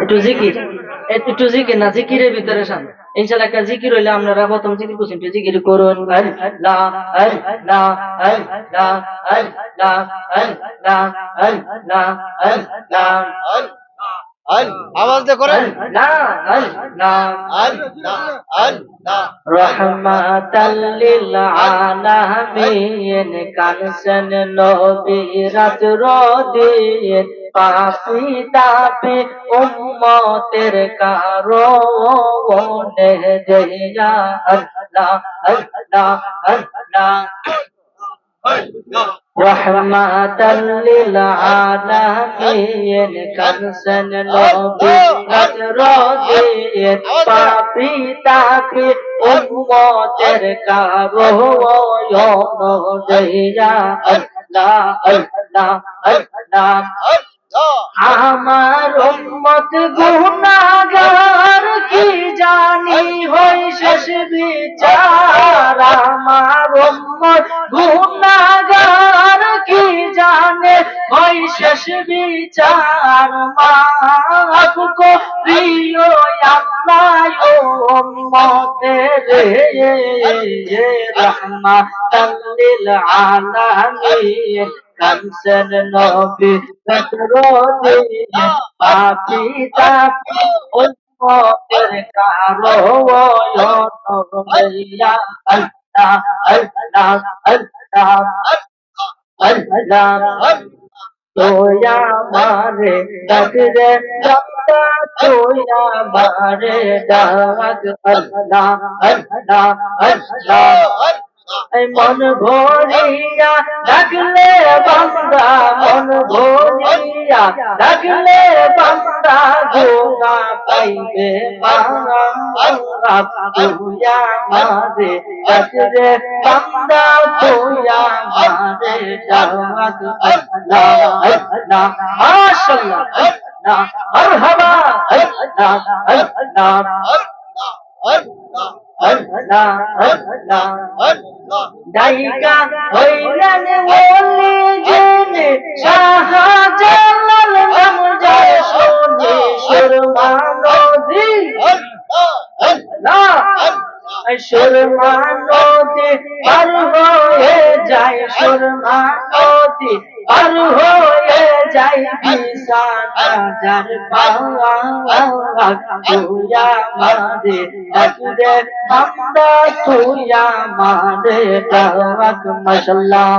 একটু জিকির, একটু জিকির না, জিকিরের ভিতরে শান। ইনশাআল্লাহ একটা জিকির হইলে আপনারা প্রথম জিকির করছেন, একটু জিকির করুন। আল্লাহ আল্লাহ আল্লাহ আল্লাহ আল্লাহ আল্লাহ আল্লাহ আওয়াজ দিয়ে করেন। রহমাতাল লিল আলামিন কানসন নবী রাতরদিন পাপি তাপি উম্মতের কারণে জয়া আল্লাহ আল্লাহ আল্লাহ রহমাতাল লিল আলামিন কানসন নবী রাতরদিন পাপি তাপি উম্মতের কারণে জয়া আল্লাহ আল্লাহ আল্লাহ আমার উম্মত গুনাহগার কি জানি হয় শেষ বিচার আমার উম্মত গুনাহগার কি জানে হয় শেষ বিচার মাফ করিও আল্লাহ উম্মতের রহমাতাল লিল আলামিন কানসন নবী রাতরদিন পাপি তাপি উম্মতের কারণে আল্লাহ আল্লাহ আল্লাহ আল্লাহ তোয়া মারে ডাকরে ডাক্তা তোয়া মারে ডাক আল্লাহ আল্লাহ আল্লাহ মন ভরিয়া ডাকলে বান্দা মন ভরিয়া ডাকলে বান্দা গোনা পাইবে মাফ তুইয়া মারে ডাকরে বান্দা তুইয়া মারে ডাক আল্লাহ আল্লাহ মাশাআল্লাহ আল্লাহ মারহাবা আল্লাহ আল্লাহ আল্লাহ দাইকা হইলেন ওলি জেনে শাহজালাল নাম যায় শুনে সুরমা নদী সুরমা নদী পার হয়ে যায় সুরমা নদী পার হয়ে যায় বিছানা যার পাওয়া তুইয়া মারে ডাকরে বান্দা তুইয়া মারে ডাক মাশাআল্লাহ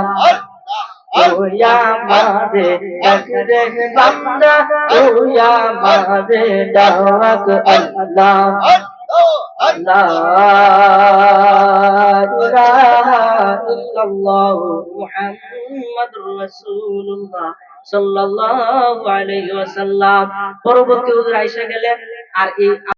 তুইয়া মারে ডাকরে বান্দা তুইয়া মারে ডাক আল্লাহ লা ইলাহা ইল্লাল্লাহু মুহাম্মাদুর রাসূলুল্লাহ সাল্লাল্লাহু আলাইহি ওয়াসাল্লাম। পরবর্তী হুজুর আয়েশা গেলেন আর এই